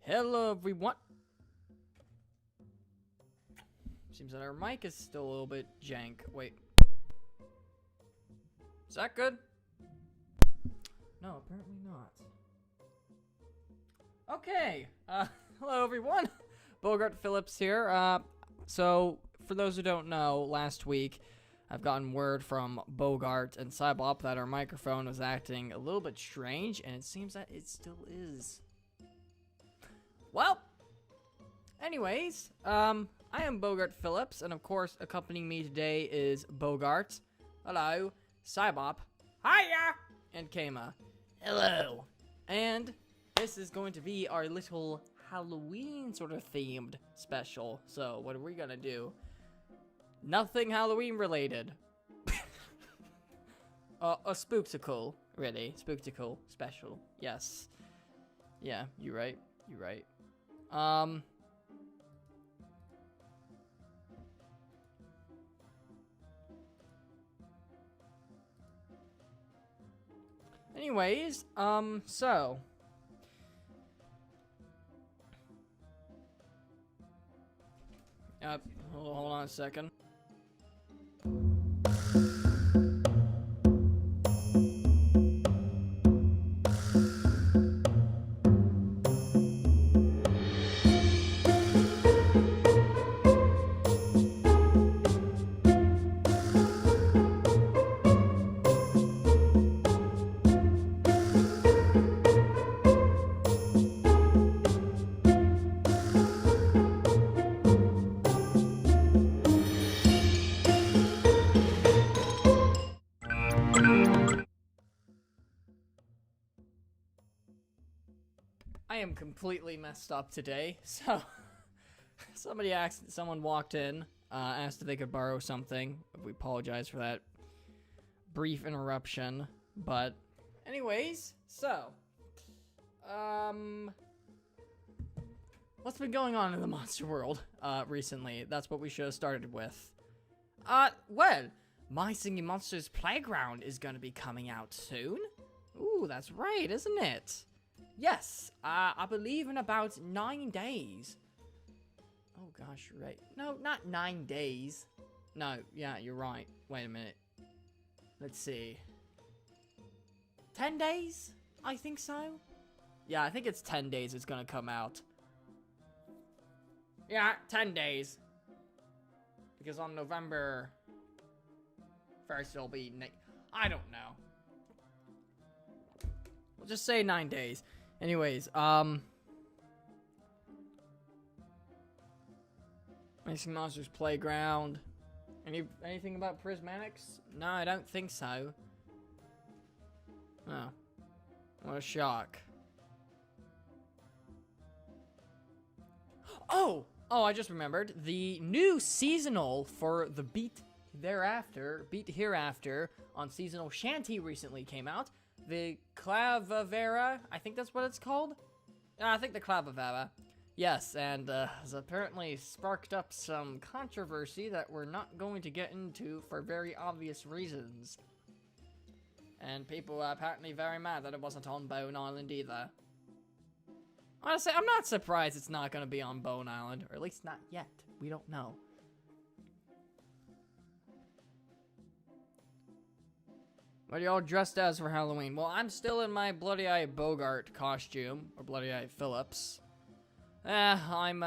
Hello, everyone. Seems that our mic is still a little bit jank. Wait. Is that good? No, apparently not. Okay. Hello, everyone. Bogart Phillips here. So, for those who don't know, last week, I've gotten word from Bogart and Cybop that our microphone was acting a little bit strange, and it seems that it still is. Well, anyways, I am Bogart Phillips, and of course, accompanying me today is Bogart. Hello. Cybop. Hiya! And Kama. Hello. And this is going to be our little Halloween sort of themed special. So, what are we gonna do? Nothing Halloween related. A spooktical, really. Spooktical special. Yes. Yeah, you're right. You're right. Anyways, so. Hold on a second. I am completely messed up today, so someone walked in, asked if they could borrow something. We apologize for that brief interruption, but anyways, so, what's been going on in the monster world, recently? That's what we should have started with. Well, My Singing Monsters Playground is gonna be coming out soon. Ooh, that's right, isn't it? Yes, I believe in about 9 days. Oh gosh, you're right. No, not 9 days. No, yeah, you're right. Wait a minute. Let's see. 10 days? I think so. Yeah, I think it's 10 days it's gonna come out. Yeah, 10 days. Because on November 1st it'll be I don't know. We'll just say 9 days. Anyways, My Singing Monsters Playground. Anything about Prismatics? No, I don't think so. Oh. What a shock. Oh, I just remembered. The new seasonal for the Beat Hereafter on Seasonal Shanty recently came out. The Clavavera, I think that's what it's called? I think the Clavavera. Yes, and has apparently sparked up some controversy that we're not going to get into for very obvious reasons. And people are apparently very mad that it wasn't on Bone Island either. Honestly, I'm not surprised it's not going to be on Bone Island, or at least not yet. We don't know. What are y'all dressed as for Halloween? Well, I'm still in my Bloody Eye Bogart costume, or Bloody Eye Phillips. I'm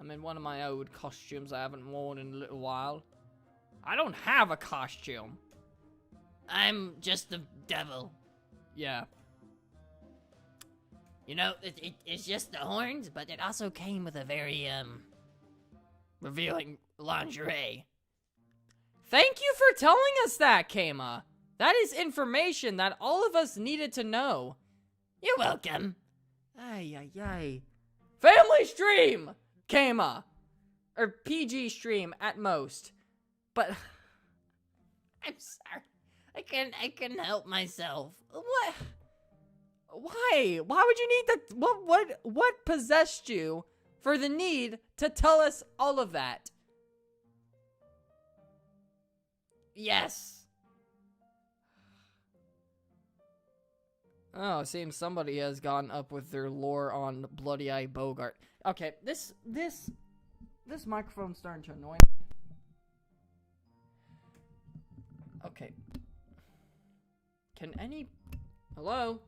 in one of my old costumes I haven't worn in a little while. I don't have a costume. I'm just the devil. Yeah. You know, it's just the horns, but it also came with a very, revealing lingerie. Thank you for telling us that, Kama. That is information that all of us needed to know. You're welcome. Ay, ay, ay. Family stream, Kama. Or PG stream at most. But I'm sorry. I couldn't help myself. What? Why? Why would you need that? What possessed you for the need to tell us all of that? Yes. Oh, it seems somebody has gone up with their lore on Bloody Eye Bogart. Okay, this microphone's starting to annoy me. Okay. Can any... Hello?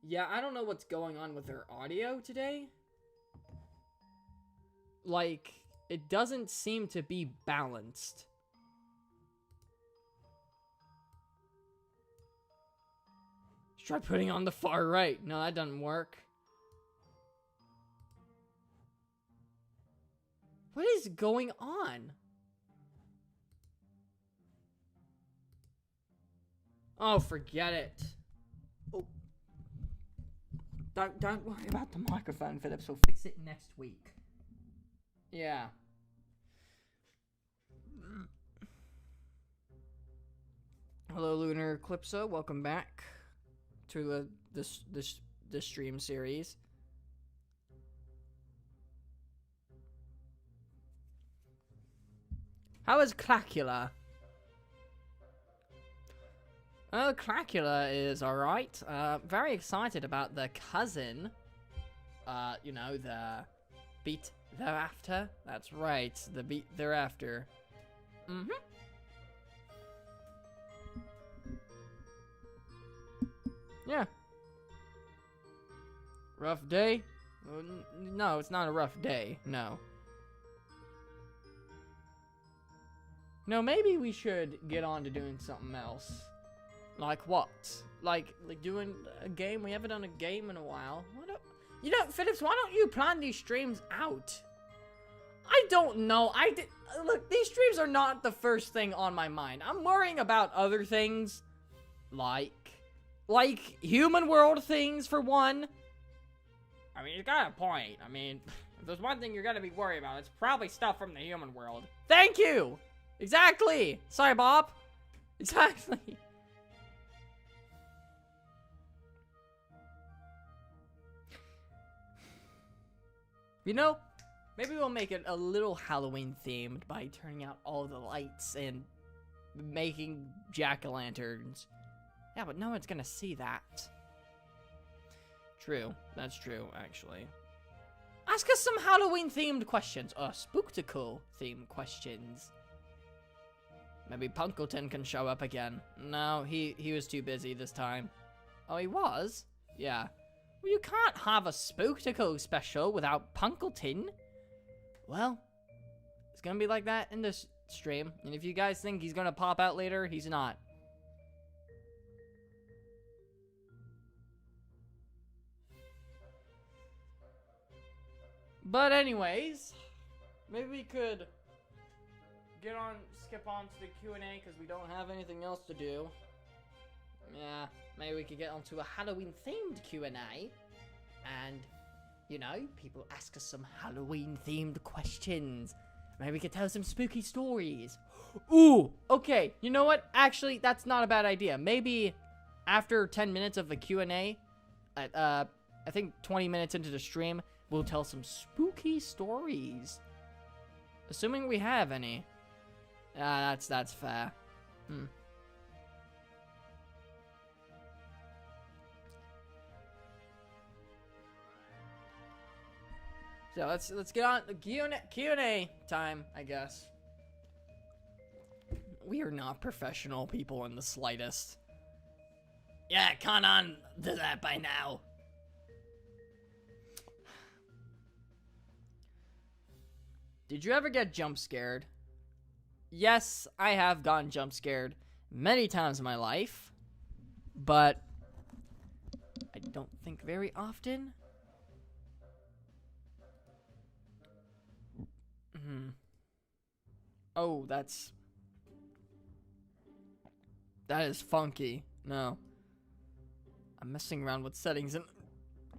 Yeah, I don't know what's going on with their audio today. Like, it doesn't seem to be balanced. Try putting on the far right. No, that doesn't work. What is going on? Oh, forget it. Oh. Don't worry about the microphone, Phillips. We'll fix it next week. Yeah. Hello, Lunar Eclipso. Welcome back to the stream series. How is Clacula? Clacula is alright. Very excited about the cousin. You know, the beat thereafter. That's right, the beat thereafter. Mm-hmm. Yeah. Rough day? No, it's not a rough day. No. No, maybe we should get on to doing something else. Like what? Like doing a game? We haven't done a game in a while. You know, Phillips, why don't you plan these streams out? I don't know. Look, these streams are not the first thing on my mind. I'm worrying about other things. Like human world things, for one. I mean, you got a point. I mean, if there's one thing you're gonna be worried about, it's probably stuff from the human world. Thank you! Exactly! Sorry, Bob. Exactly. You know, maybe we'll make it a little Halloween themed by turning out all the lights and making jack-o'-lanterns. Yeah, but no one's gonna see that. True. That's true, actually. Ask us some Halloween-themed questions. Spooktacle-themed questions. Maybe Punkleton can show up again. No, he was too busy this time. Oh, he was? Yeah. Well, you can't have a Spooktacle special without Punkleton. Well, it's gonna be like that in this stream. And if you guys think he's gonna pop out later, he's not. But anyways, maybe we could skip on to the Q&A because we don't have anything else to do. Yeah, maybe we could get onto a Halloween-themed Q&A. And, you know, people ask us some Halloween-themed questions. Maybe we could tell some spooky stories. Ooh, okay, you know what? Actually, that's not a bad idea. Maybe after 10 minutes of the Q&A, I think 20 minutes into the stream, we'll tell some spooky stories. Assuming we have any. That's fair. So let's get on the Q&A time, I guess. We are not professional people in the slightest. Yeah, can't on to that by now. Did you ever get jump scared? Yes, I have gotten jump scared many times in my life, but I don't think very often. Oh, that is funky. No. I'm messing around with settings in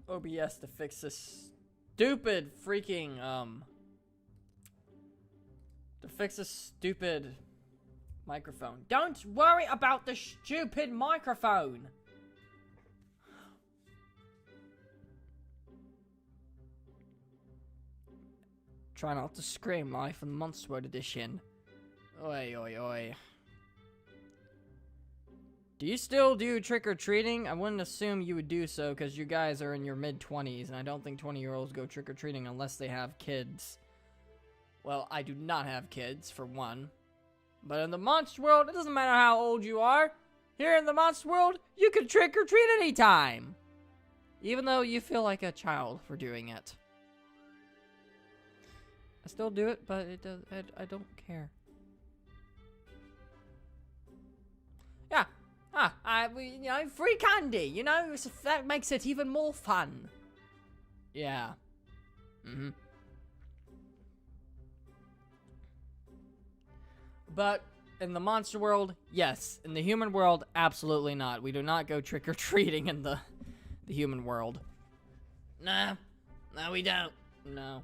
OBS to fix this stupid freaking, to fix this stupid microphone. Don't worry about the stupid microphone! Try not to scream, Life on Monsterwood edition. Oi, oi, oi. Do you still do trick-or-treating? I wouldn't assume you would do so because you guys are in your mid-20s, and I don't think 20-year-olds go trick-or-treating unless they have kids. Well, I do not have kids, for one. But in the monster world, it doesn't matter how old you are. Here in the monster world, you can trick-or-treat anytime. Even though you feel like a child for doing it. I still do it, but I don't care. Yeah. Free candy, you know, that makes it even more fun. Yeah. But in the monster world, yes. In the human world, absolutely not. We do not go trick-or-treating in the human world. Nah. No, we don't. No.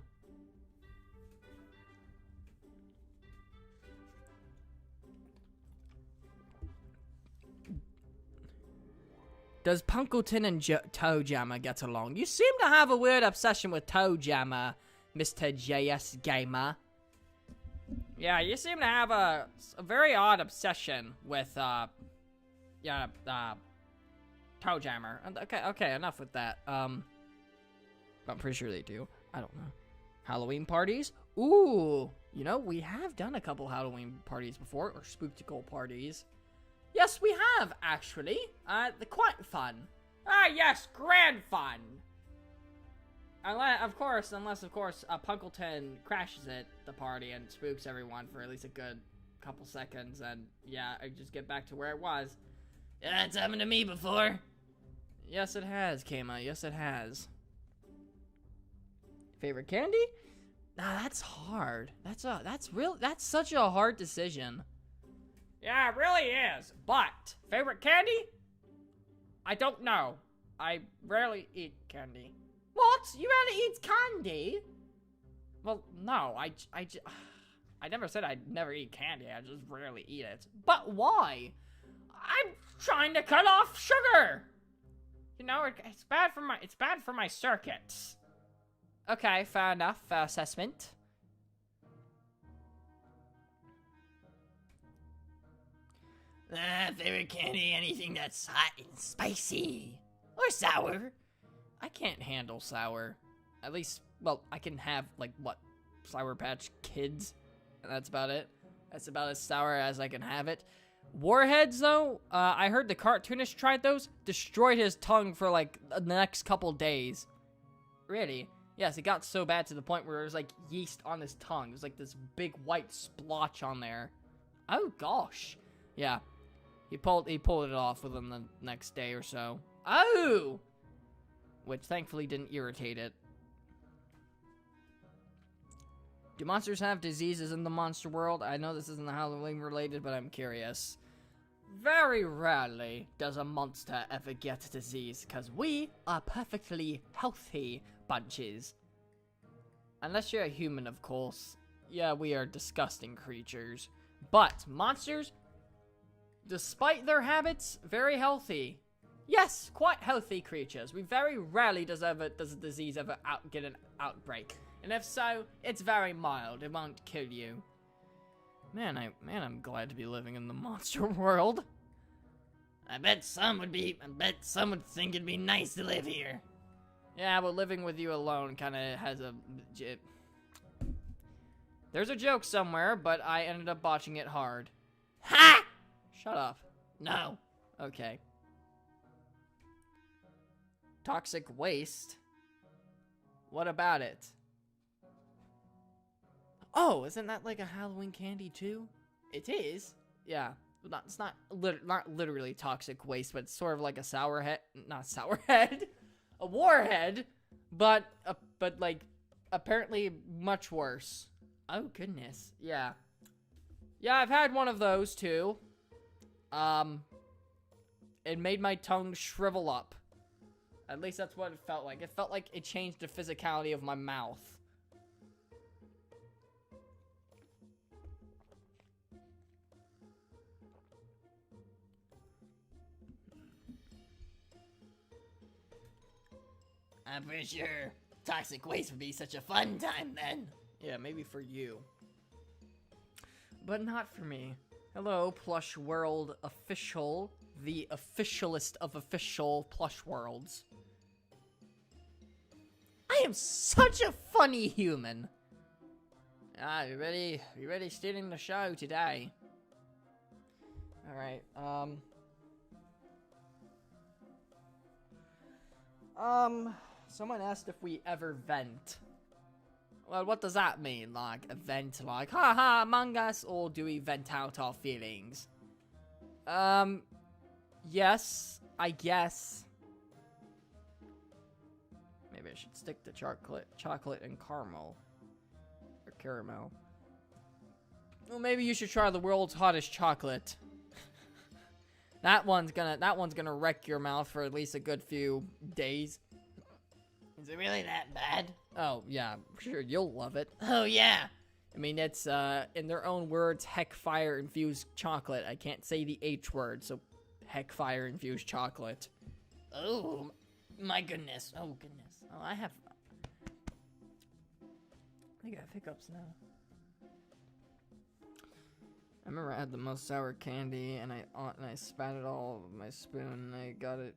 Does Punkleton and ToeJammer get along? You seem to have a weird obsession with ToeJammer, Mr. JS Gamer. Yeah, you seem to have a very odd obsession with, ToeJammer. Okay, enough with that. I'm pretty sure they do. I don't know. Halloween parties? Ooh, you know, we have done a couple Halloween parties before, or spooktical parties. Yes, we have, actually. They're quite fun. Ah, yes, grand fun. Unless, of course, Punkleton crashes at the party and spooks everyone for at least a good couple seconds, and yeah, I just get back to where it was. Yeah, it's happened to me before. Yes, it has, Kama. Yes, it has. Favorite candy? Nah, that's hard. That's such a hard decision. Yeah, it really is. But, favorite candy? I don't know. I rarely eat candy. What? You rarely eat candy? Well, no, I never said I'd never eat candy. I just rarely eat it. But why? I'm trying to cut off sugar. You know, it's bad for my circuits. Okay, fair enough. Fair assessment. Favorite candy, anything that's hot and spicy. Or sour. I can't handle sour. At least, well, I can have, like, what? Sour Patch Kids? And that's about it. That's about as sour as I can have it. Warheads, though, I heard the cartoonist tried those. Destroyed his tongue for, like, the next couple days. Really? Yes, it got so bad to the point where it was, like, yeast on his tongue. It was, like, this big white splotch on there. Oh, gosh. Yeah. He pulled it off within the next day or so. Oh! Which thankfully didn't irritate it. Do monsters have diseases in the monster world? I know this isn't Halloween related, but I'm curious. Very rarely does a monster ever get a disease, because we are perfectly healthy bunches. Unless you're a human, of course. Yeah, we are disgusting creatures. But monsters, despite their habits, very healthy. Yes, quite healthy creatures. We very rarely does a disease ever get an outbreak. And if so, it's very mild. It won't kill you. Man, I'm glad to be living in the monster world. I bet some would think it'd be nice to live here. Yeah, but living with you alone kind of has a... There's a joke somewhere, but I ended up botching it hard. Ha! Shut up. No. Okay. Toxic waste? What about it? Oh, isn't that like a Halloween candy too? It is. Yeah. It's not literally toxic waste, but it's sort of like a sour head. Not sour head. A warhead. But like, apparently much worse. Oh, goodness. Yeah. Yeah, I've had one of those too. It made my tongue shrivel up. At least that's what it felt like. It felt like it changed the physicality of my mouth. I'm pretty sure toxic waste would be such a fun time then. Yeah, maybe for you. But not for me. Hello, Plush World official the officialist of official plush worlds. I am such a funny human. Ah, you ready? You ready stealing the show today? Alright, someone asked if we ever vent. Well, what does that mean? Like, a vent, like, haha, Among Us, or do we vent out our feelings? Yes, I guess. Maybe I should stick to chocolate and caramel. Or caramel. Well, maybe you should try the world's hottest chocolate. That one's gonna wreck your mouth for at least a good few days. Is it really that bad? Oh, yeah, sure, you'll love it. Oh, yeah. I mean, it's, in their own words, heck fire infused chocolate. I can't say the H word, so heck fire infused chocolate. Oh, my goodness. Oh, goodness. Oh, I have hiccups now. I remember I had the most sour candy, and I spat it all over my spoon, and I got it.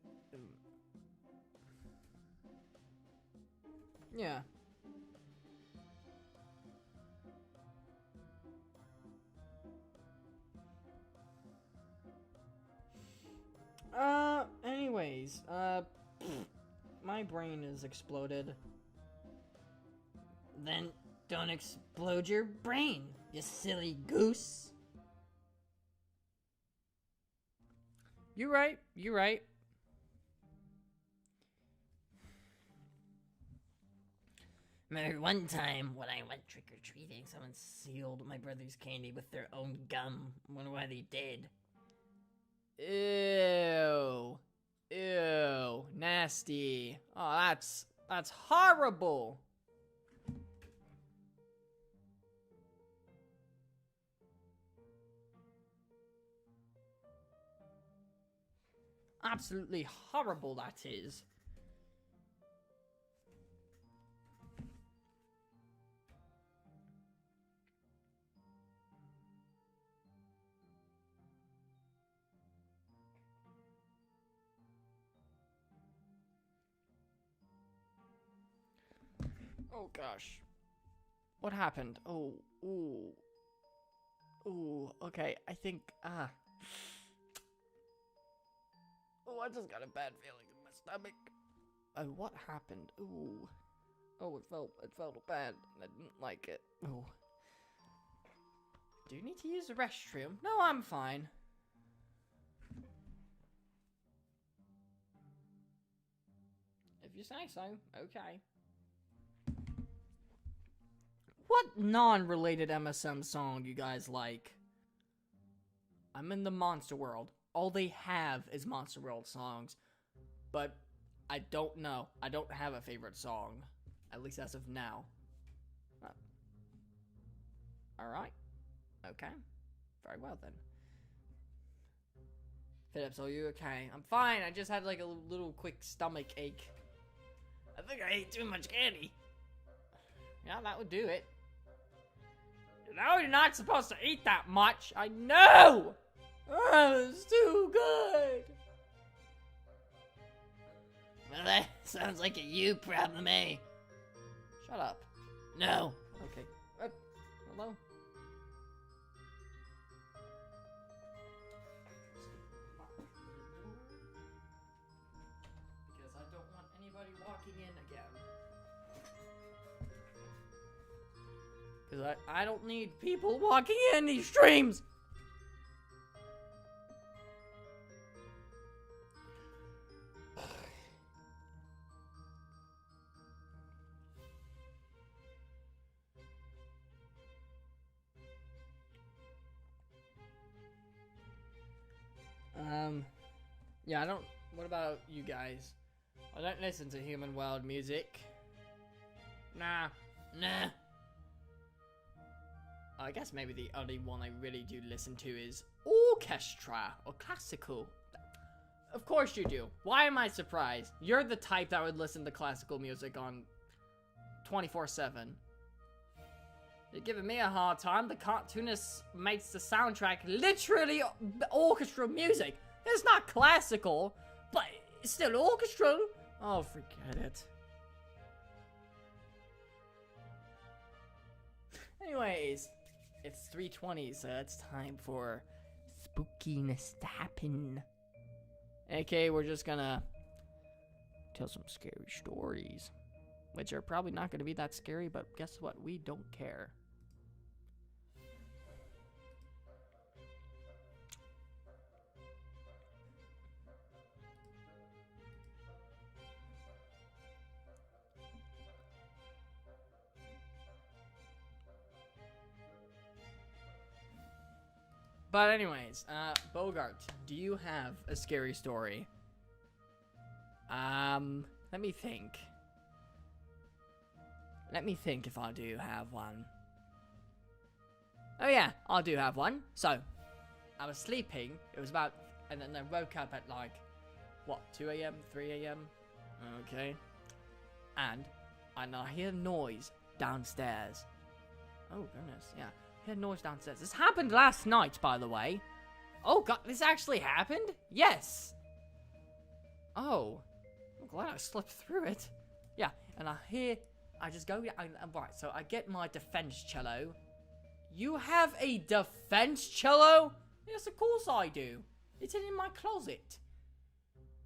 Yeah. Anyways, my brain is exploded. Then don't explode your brain, you silly goose. You're right. Remember one time when I went trick-or-treating, someone sealed my brother's candy with their own gum. I wonder why they did. Ew. Ew. Nasty. Oh, that's horrible. Absolutely horrible that is. Oh gosh. What happened? Oh, ooh. Ooh, okay, I think, Oh, I just got a bad feeling in my stomach. Oh, what happened? Ooh. Oh, it felt bad. I didn't like it. Oh. Do you need to use the restroom? No, I'm fine. If you say so, okay. What non-related MSM song you guys like? I'm in the Monster World. All they have is Monster World songs. But I don't know. I don't have a favorite song. At least as of now. Alright. Okay. Very well then. Phillips, are you okay? I'm fine. I just had like a little quick stomach ache. I think I ate too much candy. Yeah, that would do it. No, you're not supposed to eat that much. I know! Oh, it's too good. Well, that sounds like a you problem, eh? Shut up. No. Okay. Hello? Because I don't want anybody walking in again. Because I don't need people walking in these streams! Yeah, I don't... What about you guys? I don't listen to Human World music. Nah. I guess maybe the only one I really do listen to is orchestra or classical. Of course you do. Why am I surprised? You're the type that would listen to classical music on 24/7. You're giving me a hard time. The cartoonist makes the soundtrack literally orchestral music. It's not classical, but it's still orchestral. Oh, forget it. Anyways, it's 3:20, so it's time for spookiness to happen. Okay, we're just gonna tell some scary stories, which are probably not gonna be that scary, but guess what? We don't care. But anyways, Bogart, do you have a scary story? Let me think. Let me think if I do have one. Oh yeah, I do have one. So, I was sleeping, it was about, and then I woke up at like, what, 2 a.m., 3 a.m.? Okay. And I hear noise downstairs. Oh goodness, yeah. I hear noise downstairs. This happened last night, by the way. Oh god, this actually happened? Yes! Oh. I'm glad I slipped through it. Yeah, and I just go, right, so I get my defense cello. You have a defense cello? Yes, of course I do. It's in my closet.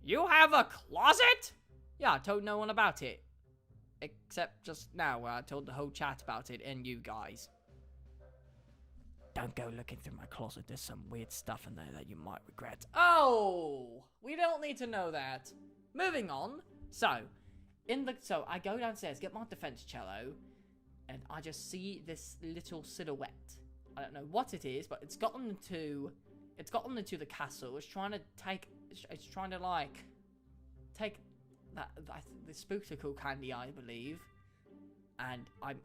You have a closet? Yeah, I told no one about it. Except just now, where I told the whole chat about it and you guys. Don't go looking through my closet. There's some weird stuff in there that you might regret. Oh, we don't need to know that. Moving on. So I go downstairs, get my defense cello, and I just see this little silhouette. I don't know what it is, but it's gotten into the castle. It's trying to take the spooktacle candy, I believe. And I'm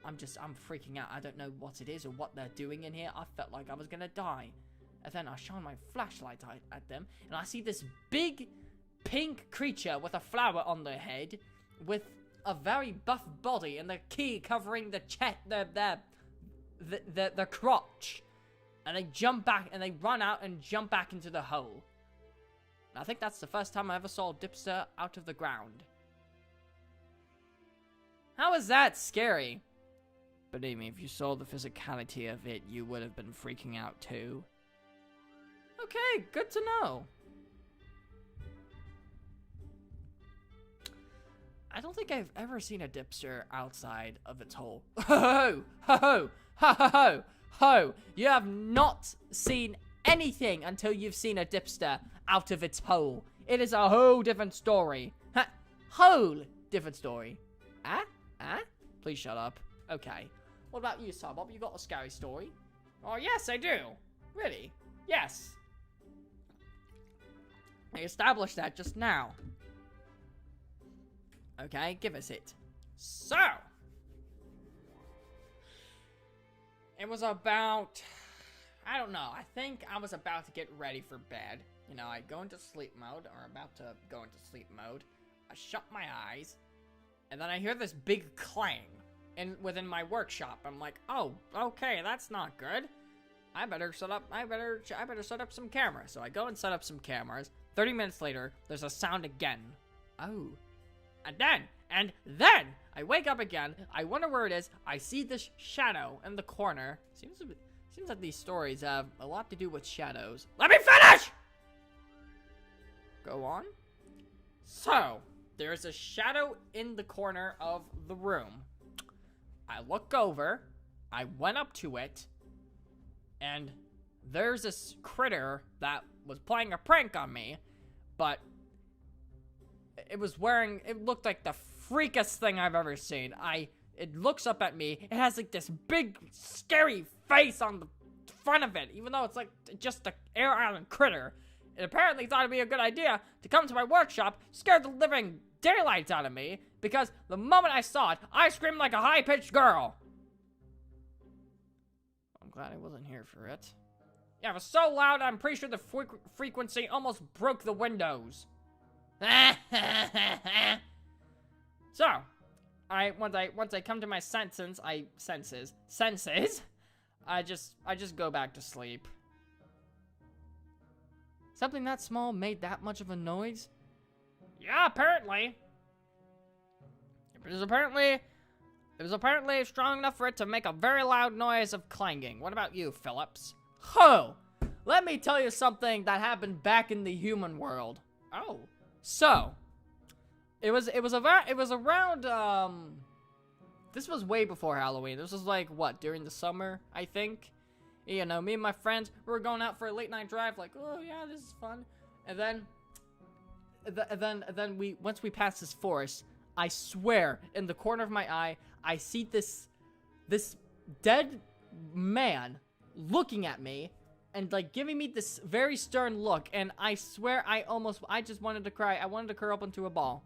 freaking out. I don't know what it is or what they're doing in here. I felt like I was gonna die. And then I shine my flashlight at them, and I see this big pink creature with a flower on their head, with a very buff body and the key covering the crotch. And they jump back and they run out and jump back into the hole. And I think that's the first time I ever saw a Dipster out of the ground. How is that scary? Believe me, if you saw the physicality of it, you would have been freaking out too. Okay, good to know. I don't think I've ever seen a Dipster outside of its hole. Ho ho ho ho ho ho ho! You have not seen anything until you've seen a Dipster out of its hole. It is a whole different story. Whole different story. Please shut up. Okay. What about you, Cybob? You got a scary story? Oh, yes, I do. Really? Yes. I established that just now. Okay, give us it. So. It was about, I don't know. I think I was about to get ready for bed. You know, I go into sleep mode, or about to go into sleep mode. I shut my eyes. And then I hear this big clang within my workshop. I'm like, oh, okay, that's not good. I better set up some cameras. So I go and set up some cameras. 30 minutes later, there's a sound again. Oh. And then I wake up again. I wonder where it is. I see this shadow in the corner. Seems like these stories have a lot to do with shadows. Let me finish! Go on. So, there's a shadow in the corner of the room. I look over, I went up to it, and there's this critter that was playing a prank on me, but it looked like the freakiest thing I've ever seen. It looks up at me, it has like this big, scary face on the front of it, even though it's like just an Air Island critter. It apparently thought it'd be a good idea to come to my workshop, scare the living daylights out of me, because the moment I saw it, I screamed like a high-pitched girl. I'm glad I wasn't here for it. Yeah, it was so loud, I'm pretty sure the frequency almost broke the windows. So, once I come to my senses, I just go back to sleep. Something that small made that much of a noise? Yeah, apparently. It was apparently strong enough for it to make a very loud noise of clanging. What about you, Phillips? Ho! Let me tell you something that happened back in the human world. Oh. So, it was around, this was way before Halloween. This was like, what, during the summer, I think? You know, me and my friends, we were going out for a late night drive, like, oh yeah, this is fun. And then once we passed this forest, I swear, in the corner of my eye, I see this dead man looking at me and like giving me this very stern look, and I swear I just wanted to cry. I wanted to curl up into a ball.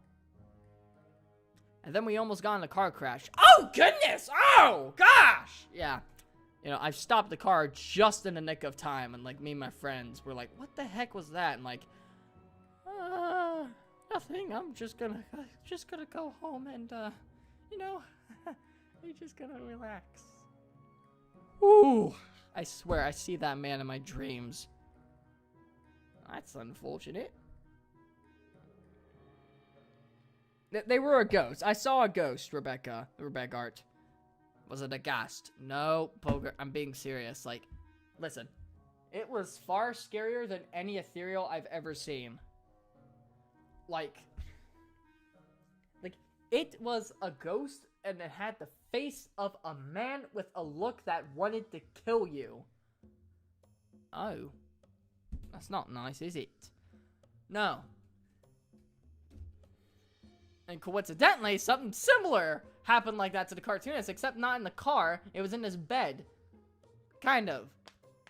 And then we almost got in a car crash. Oh goodness! Oh gosh! Yeah. You know, I stopped the car just in the nick of time, and like me and my friends were like, what the heck was that? And like, nothing. I'm just gonna go home and you know, we're just gonna relax. Ooh, I swear I see that man in my dreams. That's unfortunate. They were a ghost. I saw a ghost, Rebecca Art. Was it a ghost? No, Bogart, I'm being serious. Like, listen. It was far scarier than any ethereal I've ever seen. Like, it was a ghost, and it had the face of a man with a look that wanted to kill you. Oh. That's not nice, is it? No. And coincidentally, something similar happened like that to the cartoonist, except not in the car. It was in his bed. Kind of.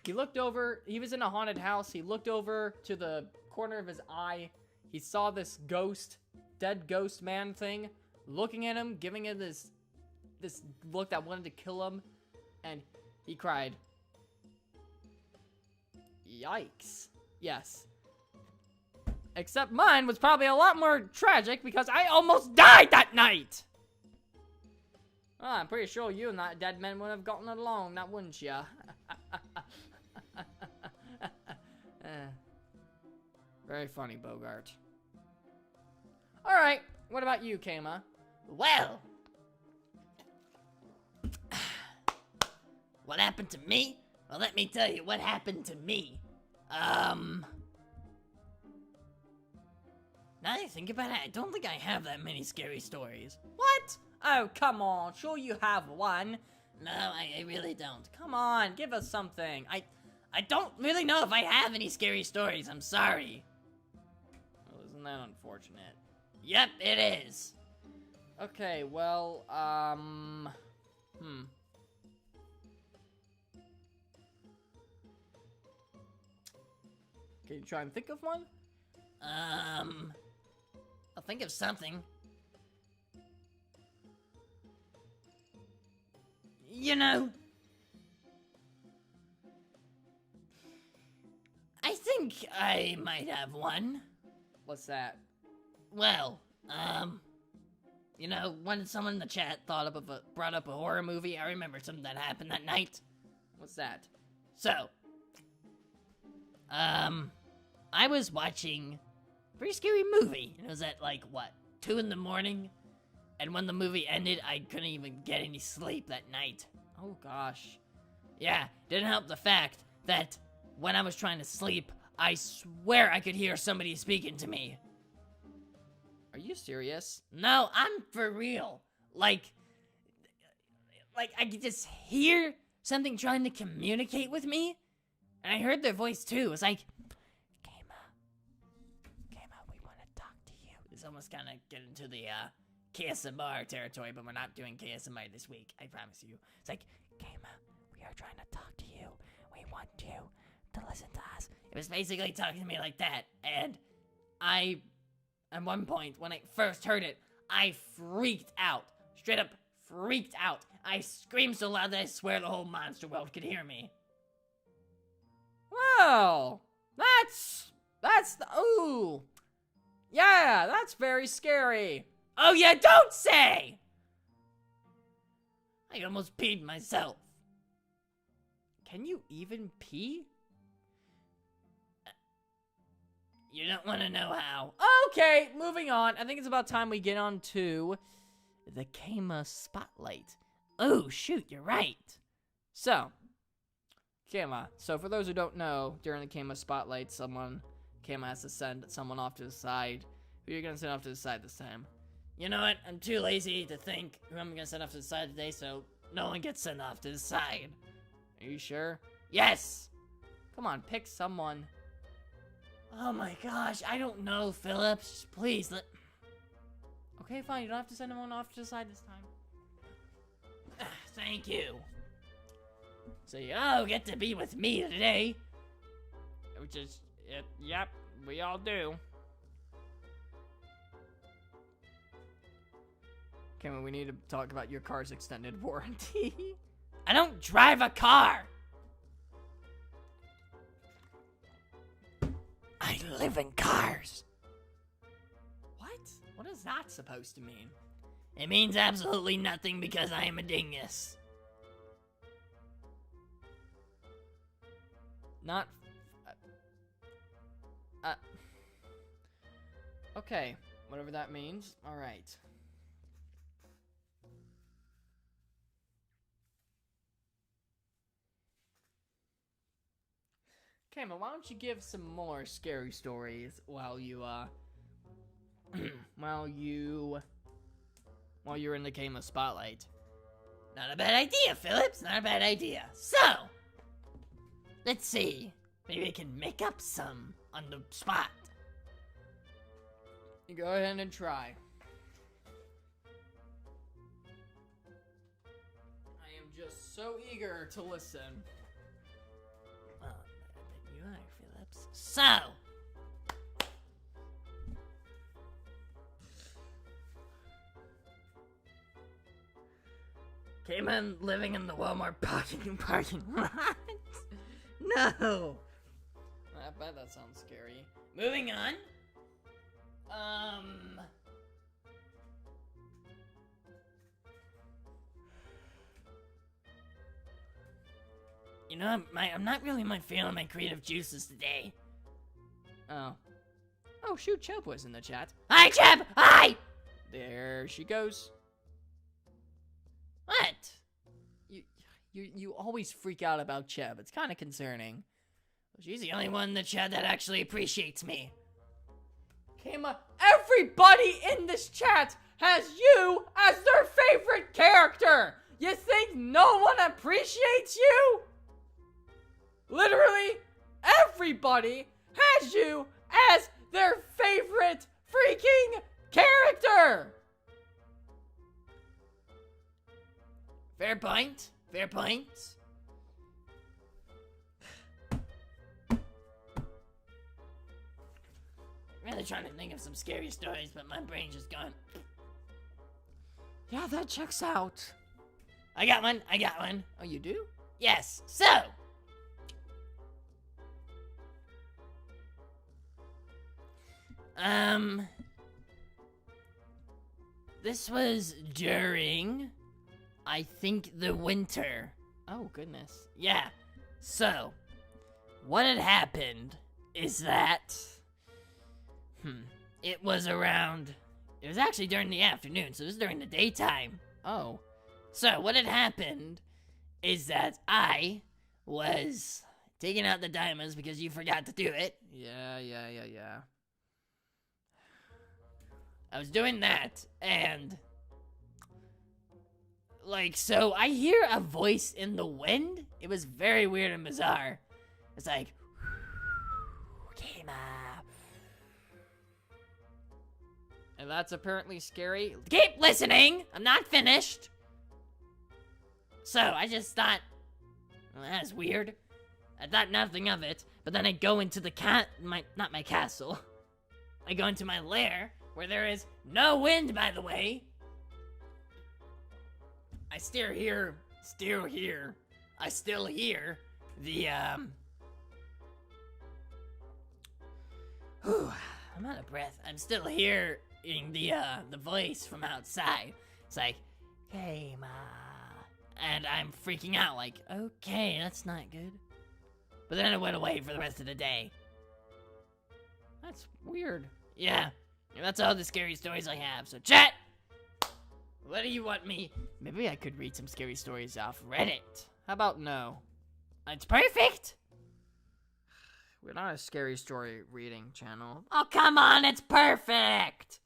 He looked over. He was in a haunted house. He looked over to the corner of his eye. He saw this ghost, dead ghost man thing, looking at him, giving him this look that wanted to kill him, and he cried. Yikes. Yes. Except mine was probably a lot more tragic because I almost died that night! Well, I'm pretty sure you and that dead man would have gotten along, now wouldn't ya? Very funny, Bogart. Alright, what about you, Kama? Well, what happened to me? Well, let me tell you what happened to me. Now that I think about it, I don't think I have that many scary stories. What? Oh, come on. Sure you have one. No, I really don't. Come on, give us something. I don't really know if I have any scary stories. I'm sorry. Well, isn't that unfortunate? Yep, it is. Okay, well, Can you try and think of one? I'll think of something. You know, I think I might have one. What's that? Well, you know, when someone in the chat brought up a horror movie, I remember something that happened that night. What's that? So, I was watching a pretty scary movie. It was at, like, what, 2 in the morning? And when the movie ended, I couldn't even get any sleep that night. Oh, gosh. Yeah, didn't help the fact that when I was trying to sleep, I swear I could hear somebody speaking to me. Are you serious? No, I'm for real. Like I could just hear something trying to communicate with me. And I heard their voice too. It was like, Kama, we want to talk to you. It's almost kind of getting into the KSMR territory, but we're not doing KSMR this week. I promise you. It's like, Kama, we are trying to talk to you. We want you to listen to us. It was basically talking to me like that. And at one point, when I first heard it, I freaked out. Straight up freaked out. I screamed so loud that I swear the whole monster world could hear me. Well, ooh. Yeah, that's very scary. Oh, yeah, don't say! I almost peed myself. Can you even pee? You don't want to know how. Okay, moving on. I think it's about time we get on to the Kama Spotlight. Oh, shoot, you're right. So, Kama. So, for those who don't know, during the Kama Spotlight, Kama has to send someone off to the side. Who are you going to send off to the side this time? You know what? I'm too lazy to think who I'm gonna send off to the side today, so no one gets sent off to the side. Are you sure? Yes! Come on, pick someone. Oh my gosh, I don't know, Phillips. Just please let... Okay, fine. You don't have to send anyone off to the side this time. Thank you. So you all get to be with me today. Which is, yep, we all do. Kama, we need to talk about your car's extended warranty. I don't drive a car. I live in cars. What? What is that supposed to mean? It means absolutely nothing because I am a dingus. Not... okay, whatever that means. Alright. Kama, why don't you give some more scary stories while you're in the Kama Spotlight? Not a bad idea, Phillips. Not a bad idea. So, let's see. Maybe I can make up some on the spot. You go ahead and try. I am just so eager to listen. Well, I bet you are, Phillips. So, came in living in the Walmart parking lot. No. I bet that sounds scary. Moving on. You know, I'm not really feeling my creative juices today. Oh. Oh, shoot, Chubb was in the chat. Hi, Chubb! Hi! There she goes. What? You always freak out about Chubb. It's kind of concerning. She's the only one in the chat that actually appreciates me. Kama, everybody in this chat has you as their favorite character. You think no one appreciates you? Literally, everybody has you as their favorite freaking character. Fair point. Fair point. Really trying to think of some scary stories, but my brain's just gone. Yeah, that checks out. I got one. Oh, you do? Yes. So, this was during, I think, the winter. Oh, goodness. Yeah. So, what had happened is that, it was actually during the afternoon, so it was during the daytime. Oh. So, what had happened is that I was taking out the diamonds because you forgot to do it. Yeah. I was doing that, and so I hear a voice in the wind. It was very weird and bizarre. It's like, came up. And that's apparently scary. Keep listening. I'm not finished. So I just thought, well, that's weird. I thought nothing of it, but then I go into not my castle. I go into my lair, where there is no wind, by the way. I still hear the, I'm out of breath. I'm still hearing the voice from outside. It's like, hey, ma. And I'm freaking out, like, okay, that's not good. But then it went away for the rest of the day. That's weird. Yeah, and that's all the scary stories I have. So chat, what do you want me? Maybe I could read some scary stories off Reddit. How about no? It's perfect. We're not a scary story reading channel. Oh, come on, it's perfect.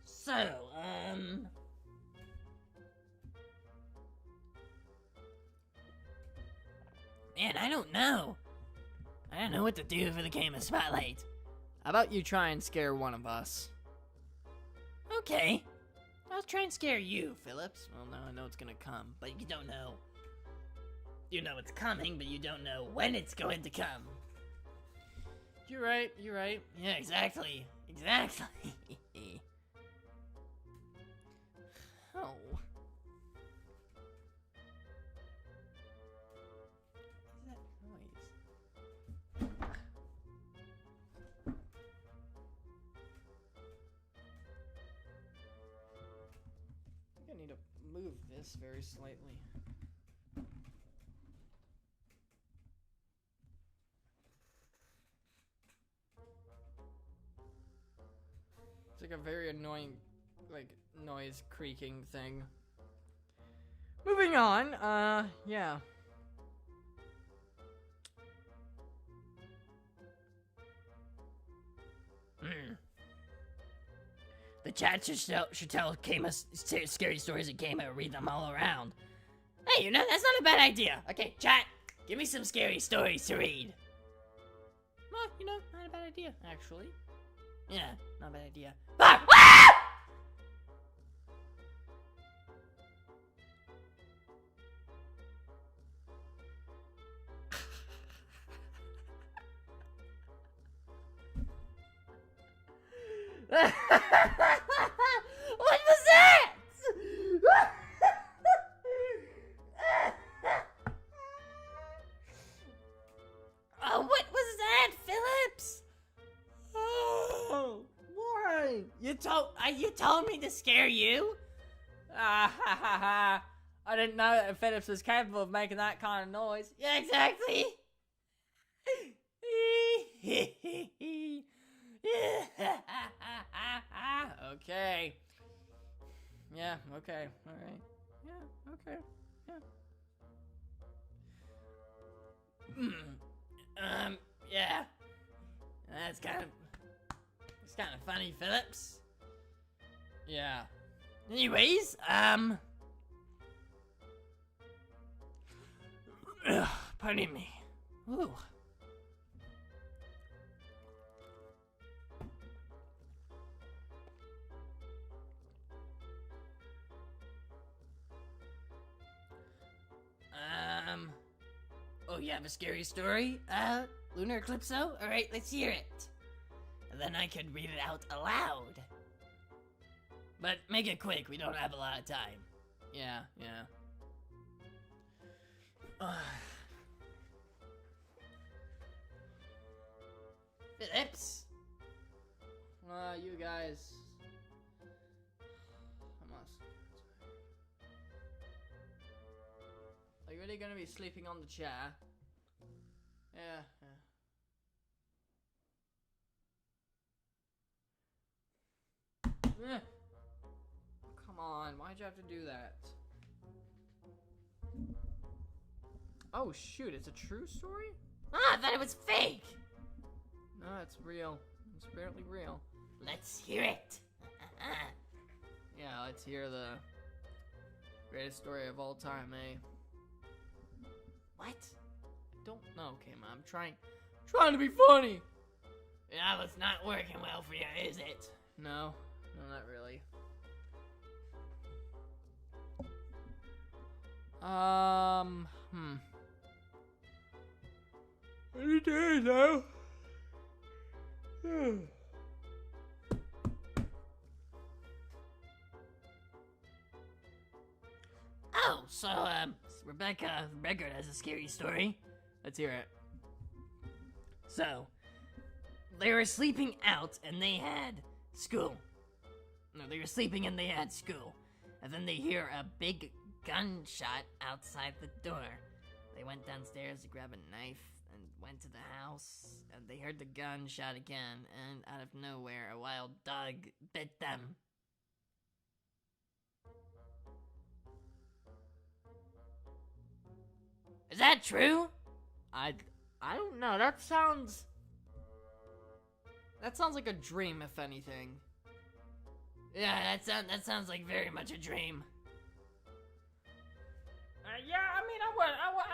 So, man, I don't know. I don't know what to do for the game of Spotlight. How about you try and scare one of us? Okay. I'll try and scare you, Phillips. Well, now I know it's gonna come. But you don't know. You know it's coming, but you don't know when it's going to come. You're right, you're right. Yeah, exactly. Exactly. Oh. What's that noise? I think I need to move this very slightly. It's like a very annoying, like, noise creaking thing. Moving on, yeah. The chat should tell Kama scary stories at Kama, read them all around. Hey, you know, that's not a bad idea. Okay, chat, give me some scary stories to read. Well, you know, not a bad idea, actually. Yeah, Not a bad idea. ah! Ah! What was that? Oh, what was that, Phillips? Oh, why? You told me to scare you? Ah, ha, ha, ha. I didn't know that Phillips was capable of making that kind of noise. Yeah, exactly. Okay. Yeah, okay. Alright. Yeah, okay. Yeah. Yeah. It's kind of funny, Phillips. Yeah. Anyways, pardon me. Ooh. Oh, you have a scary story, Lunar Eclipso? Alright, let's hear it. And then I could read it out aloud. But make it quick, we don't have a lot of time. Yeah, yeah. Phillips? You guys. I must. Are you really gonna be sleeping on the chair? Yeah, yeah. Come on, why'd you have to do that? Oh shoot, it's a true story? Ah, I thought it was fake! No, it's real. It's apparently real. Let's hear it. Yeah, let's hear the greatest story of all time, eh? What? I don't know, Kama. I'm trying to be funny. Yeah, it's not working well for you, is it? No, not really. Any day now. Oh, so, Rebecca has a scary story. Let's hear it. So, they were sleeping out and they had school. No, they were sleeping and they had school. And then they hear a big gunshot outside the door. They went downstairs to grab a knife and went to the house. And they heard the gunshot again. And out of nowhere, a wild dog bit them. Is that true? I don't know. That sounds like a dream, if anything. Yeah, that sounds like very much a dream. Yeah, I mean, I would.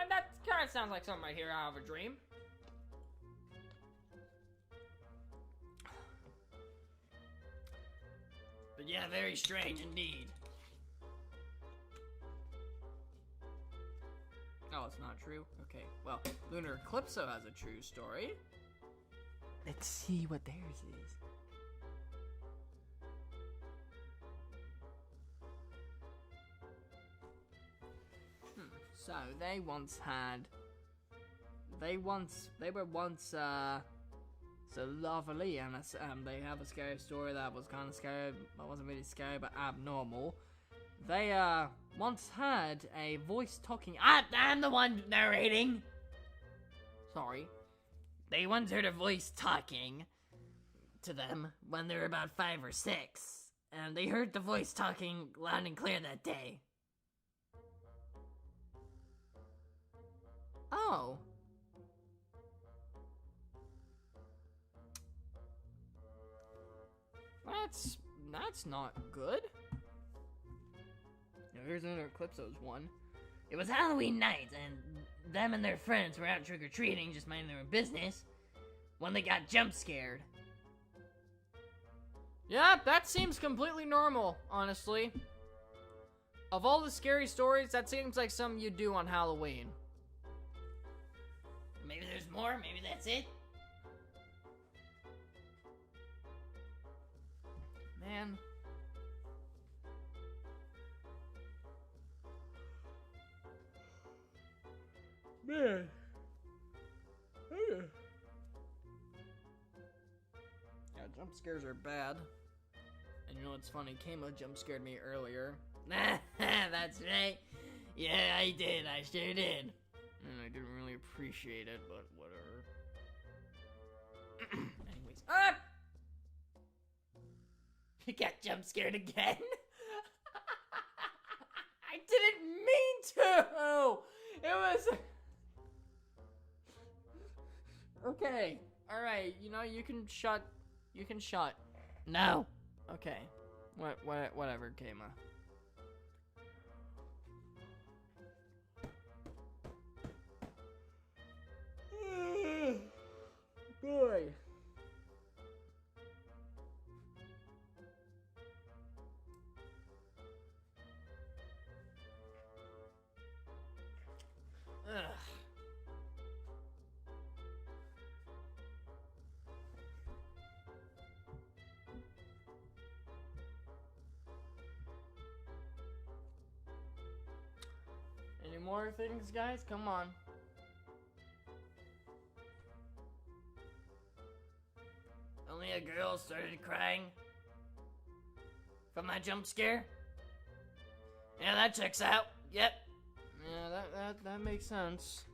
That kind of sounds like something I hear out of a dream. But yeah, very strange indeed. Oh, it's not true? Okay, well, Lunar Eclipso has a true story. Let's see what theirs is. So, they were once so lovely, and they have a scary story that was kind of scary, but wasn't really scary, but abnormal. They, once had a voice talking. I'm the one narrating. Sorry. They once heard a voice talking to them when they were about 5 or 6. And they heard the voice talking loud and clear that day. Oh. That's not good. Now here's another Eclipso's one. It was Halloween night, and them and their friends were out trick-or-treating, just minding their own business, when they got jump scared. Yeah, that seems completely normal, honestly. Of all the scary stories, that seems like something you do on Halloween. Maybe there's more, maybe that's it. Man. Man. Yeah, jump scares are bad. And you know what's funny? Kama jump scared me earlier. That's right. Yeah, I did. I sure did. And I didn't really appreciate it, but whatever. Anyways. Ah! You got jump scared again? I didn't mean to! It was... Okay. Alright, you can shut. No. Okay. Whatever, Kama. Boy. Ugh. Any more things, guys? Come on. Only a girl started crying from that jump scare. Yeah, that checks out. Yep. Yeah, that makes sense.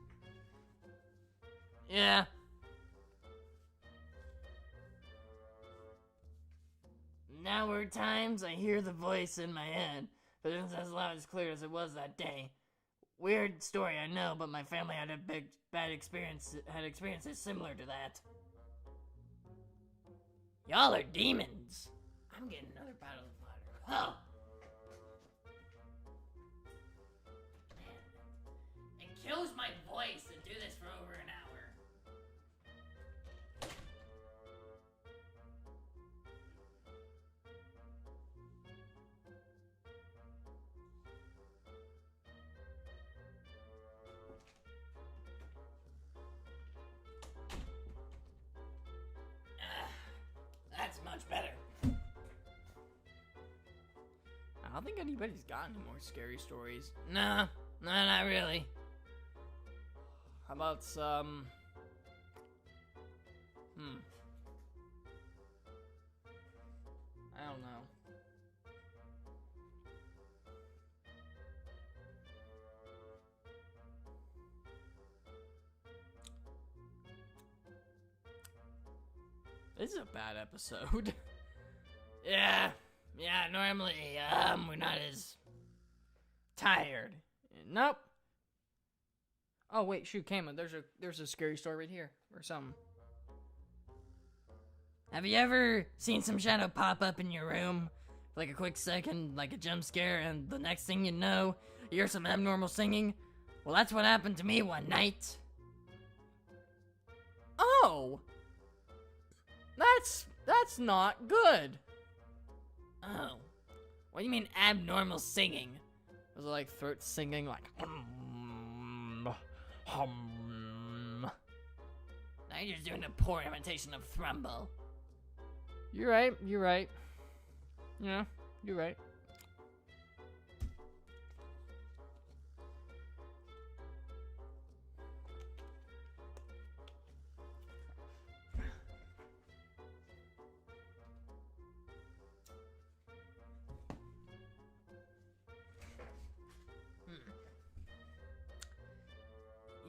Yeah. Now are times I hear the voice in my head, but it's as loud as clear as it was that day. Weird story, I know, but my family had a bad experience. Had experiences similar to that. Y'all are demons. I'm getting another bottle of water. Huh. Man, it kills my voice to do this for over an hour. That's much better. I don't think anybody's got any more scary stories. Nah, No, not really. How about some... I don't know. This is a bad episode. Yeah, normally, we're not as tired. Nope. Oh wait, shoot, Kama, there's a scary story right here or something. Have you ever seen some shadow pop up in your room for like a quick second, like a jump scare, and the next thing you know, you hear some abnormal singing? Well, that's what happened to me one night. Oh, that's not good. Oh, what do you mean abnormal singing? Was it like throat singing, like hum? Now you're just doing a poor imitation of Thrumble. You're right. Yeah, you're right.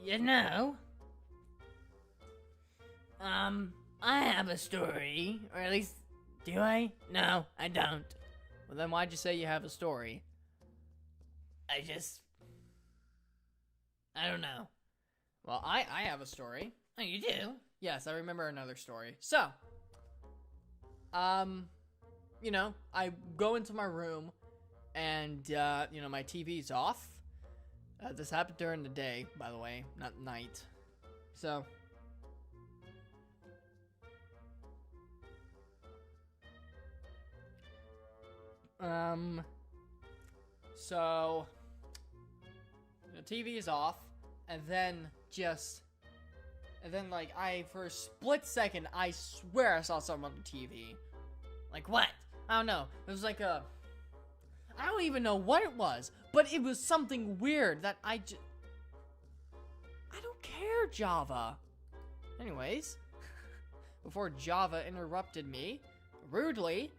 You know, I have a story, or at least, do I? No, I don't. Well, then why'd you say you have a story? I don't know. Well, I have a story. Oh, you do? Yes, I remember another story. So, you know, I go into my room and, you know, my TV's off. This happened during the day, by the way, not night. So, the TV is off, and then like, for a split second, I swear I saw something on the TV. Like what? I don't know. It was like I don't even know what it was, but it was something weird that I don't care, Java. Anyways, before Java interrupted me rudely,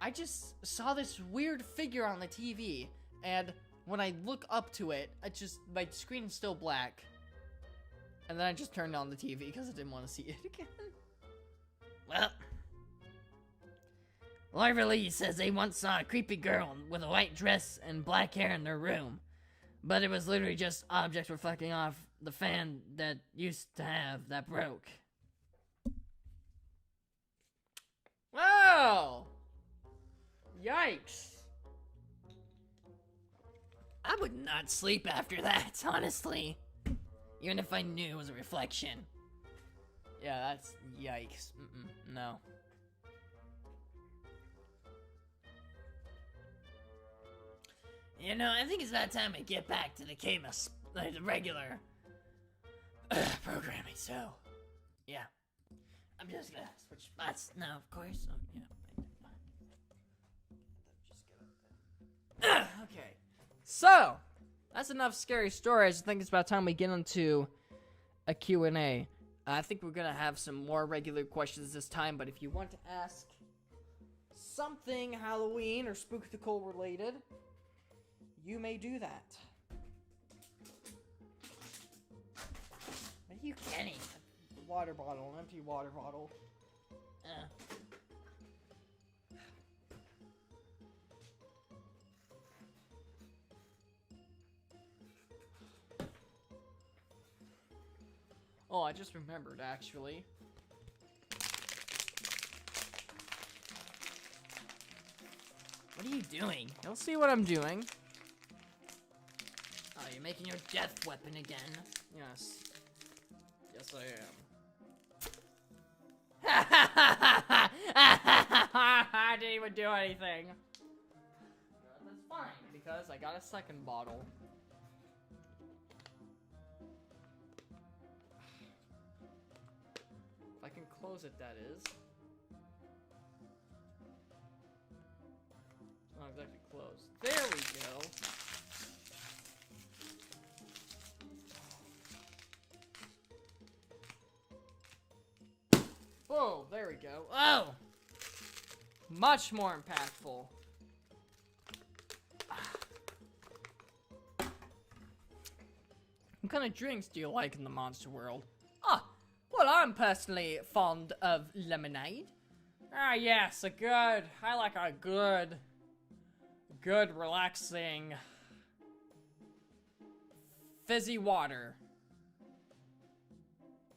I just saw this weird figure on the TV, and when I look up to it, my screen's still black. And then I just turned on the TV because I didn't want to see it again. Well, Larva Lee says they once saw a creepy girl with a white dress and black hair in their room. But it was literally just objects reflecting off the fan that used to have that broke. Wow! Yikes. I would not sleep after that, honestly. Even if I knew it was a reflection. Yeah, that's yikes. No. You know, I think it's about time I get back to the the regular programming, so, yeah. I'm just gonna switch spots now, of course. So, yeah. Okay. So, that's enough scary stories. I think it's about time we get into a Q&A. I think we're going to have some more regular questions this time, but if you want to ask something Halloween or Spooktacle related, you may do that. What are you getting? A water bottle, an empty water bottle. Oh, I just remembered, actually. What are you doing? You'll see what I'm doing. Oh, you're making your death weapon again. Yes. Yes, I am. I didn't even do anything. That's fine, because I got a second bottle. If I can close it, that is. It's not exactly closed. There we go. Oh, there we go. Oh! Much more impactful. What kind of drinks do you like in the monster world? Ah, well, I'm personally fond of lemonade. Ah, yes, I like a good, relaxing, fizzy water.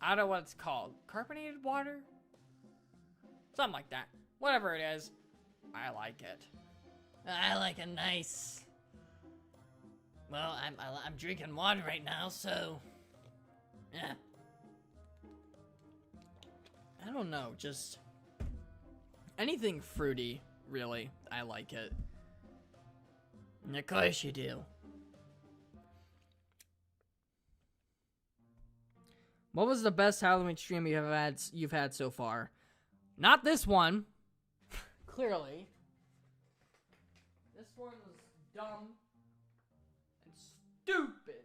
I don't know what it's called. Carbonated water? Something like that. Whatever it is, I like it. I like a nice... Well, I'm drinking water right now, so... Yeah. I don't know, just... anything fruity, really. I like it. Of course you do. What was the best Halloween stream you've had so far? Not this one. Clearly. This one was dumb and stupid.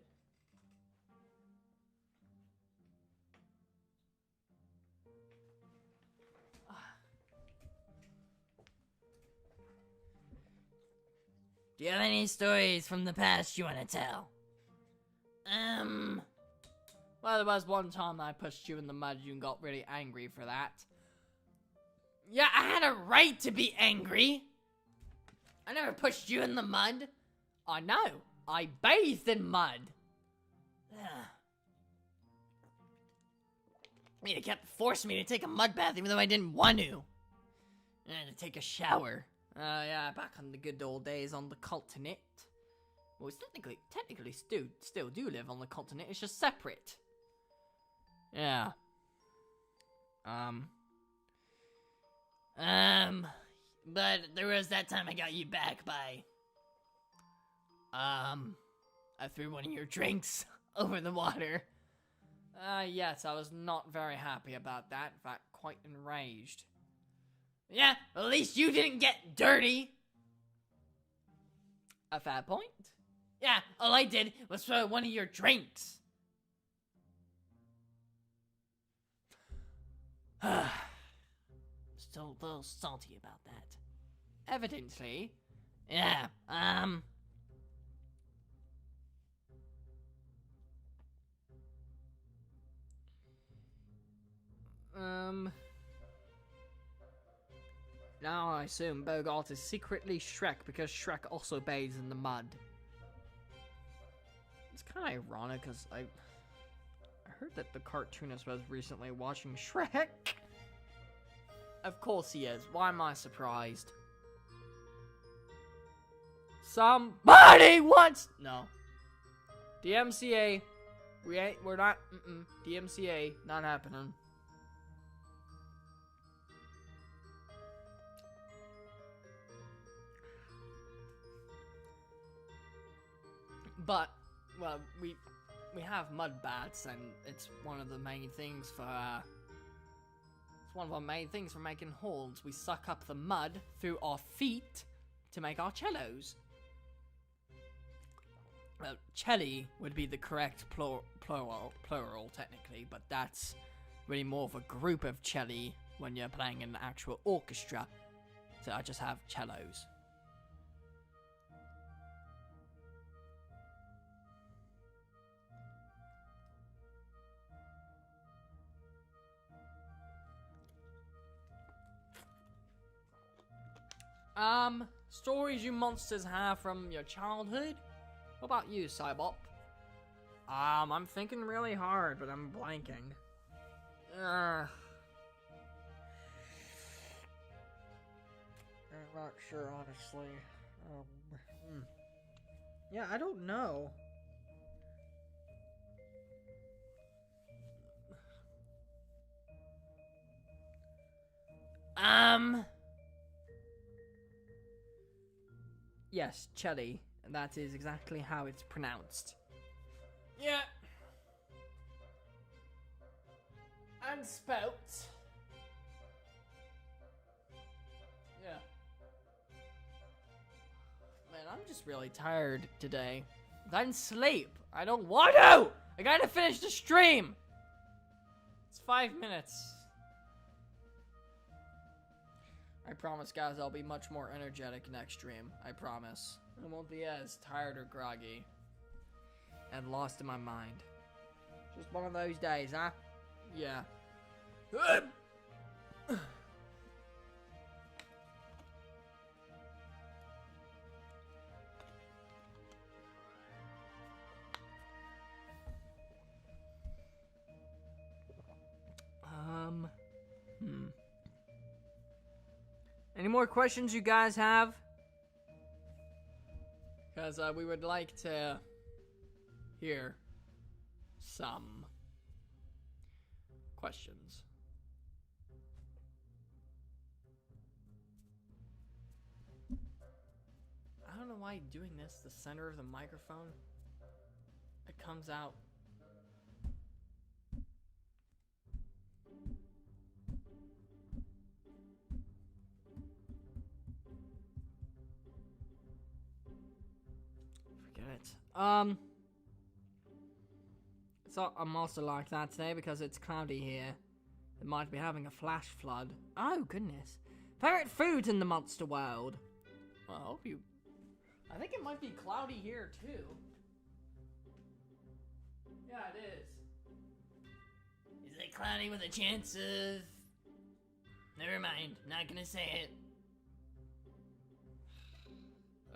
Do you have any stories from the past you want to tell? Well, there was one time I pushed you in the mud and you got really angry for that. Yeah, I had a right to be angry. I never pushed you in the mud. I know. I bathed in mud. You kept forcing me to take a mud bath even though I didn't want to. I had to take a shower. Yeah, back on the good old days on the continent. Well, it's technically still do live on the continent. It's just separate. Yeah. But there was that time I got you back by, I threw one of your drinks over the water. Yes, I was not very happy about that. In fact, quite enraged. Yeah, at least you didn't get dirty. A fair point. Yeah, all I did was throw one of your drinks. Still a little salty about that. Evidently. Yeah, Now I assume Bogart is secretly Shrek because Shrek also bathes in the mud. It's kind of ironic because I heard that the cartoonist was recently watching Shrek. Of course he is. Why am I surprised? Somebody wants... No. DMCA. We're not... DMCA. Not happening. But, well, we have mud baths, and it's one of the main things for, it's one of our main things for making horns. We suck up the mud through our feet to make our cellos. Well, celli would be the correct plural, technically, but that's really more of a group of celli when you're playing in an actual orchestra. So I just have cellos. Stories you monsters have from your childhood? What about you, Cybop? I'm thinking really hard, but I'm blanking. I'm not sure, honestly. Yeah, I don't know. Yes, Chelly. That is exactly how it's pronounced. Yeah. And spelt. Yeah. Man, I'm just really tired today. I didn't sleep. I don't want to! I gotta finish the stream! It's 5 minutes. I promise, guys, I'll be much more energetic next stream. I promise. I won't be as tired or groggy. And lost in my mind. Just one of those days, huh? Yeah. Any more questions you guys have? Because we would like to hear some questions. I don't know why doing this, the center of the microphone, it comes out. Forget it. So I'm also like that today because it's cloudy here. It might be having a flash flood. Oh, goodness. Favorite foods in the monster world? Well, I hope you... I think it might be cloudy here, too. Yeah, it is. Is it cloudy with a chance of... Never mind, not gonna say it.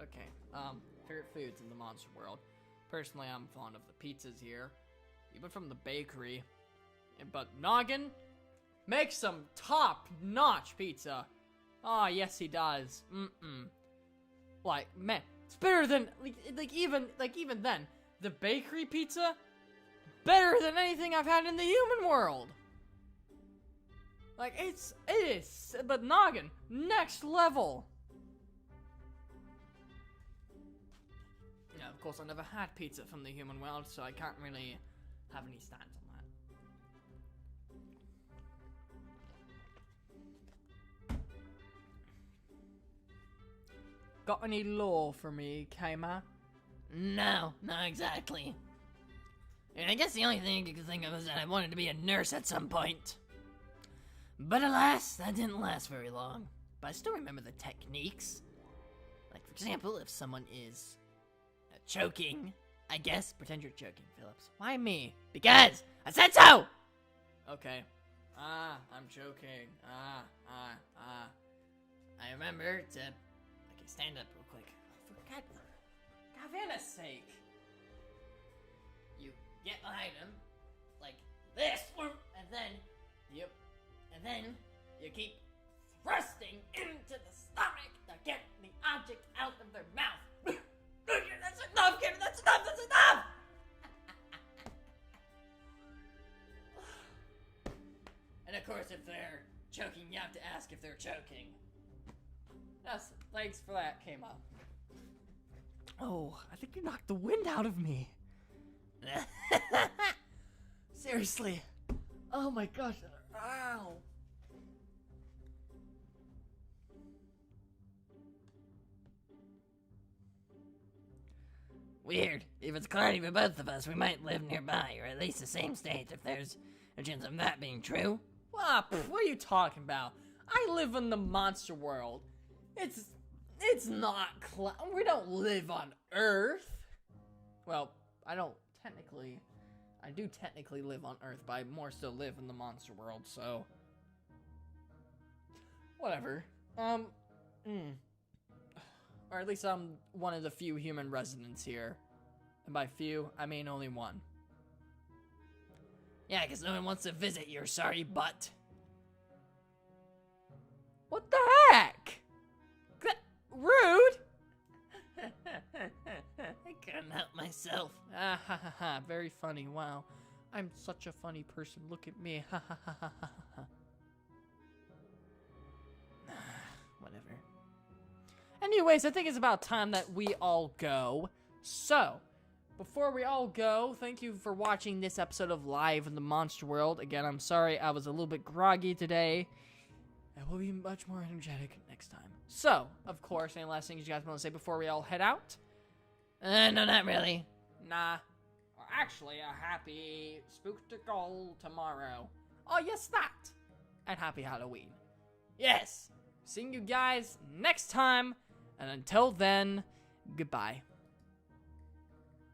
Okay, favorite foods in the monster world. Personally, I'm fond of the pizzas here. Even from the bakery. But Noggin makes some top-notch pizza. Ah, yes he does. Like, man, it's better than, even then, the bakery pizza, better than anything I've had in the human world. Like, it is, but Noggin, next level. Yeah, of course, I never had pizza from the human world, so I can't really have any stance on that. Got any lore for me, Kama? No, not exactly. And I guess the only thing I could think of is that I wanted to be a nurse at some point. But alas, that didn't last very long. But I still remember the techniques. Like, for example, if someone is choking, I guess, pretend you're choking, Phillips. Why me? Because I said so! Okay. I'm joking. I remember to... Okay, stand up real quick. For God's sake. You get behind him, like this, and then, Yep. and then you keep thrusting into the stomach to get the object out of their mouth. That's enough, Kevin! That's enough! That's enough! And of course, if they're choking, you have to ask if they're choking. Yes, thanks for that, Kama. Oh, I think you knocked the wind out of me. Seriously. Oh my gosh. Ow. Weird. If it's cloudy for both of us, we might live nearby, or at least the same state if there's a chance of that being true. What are you talking about? I live in the monster world. It's not we don't live on Earth. Well, I do technically live on Earth, but I more still live in the monster world, so whatever. Or at least I'm one of the few human residents here. And by few, I mean only one. Yeah, because no one wants to visit your sorry butt. What the heck? Rude! I couldn't help myself. Ah ha ha ha, very funny, wow. I'm such a funny person, look at me, ha ha ha ha ha. Whatever. Anyways, I think it's about time that we all go. So, before we all go, thank you for watching this episode of Live in the Monster World. Again, I'm sorry I was a little bit groggy today. I will be much more energetic next time. So, of course, any last things you guys want to say before we all head out? No, not really. Nah. Or actually, a happy Spooktacle tomorrow. Oh, yes, that. And happy Halloween. Yes. seeing you guys next time. And until then, goodbye.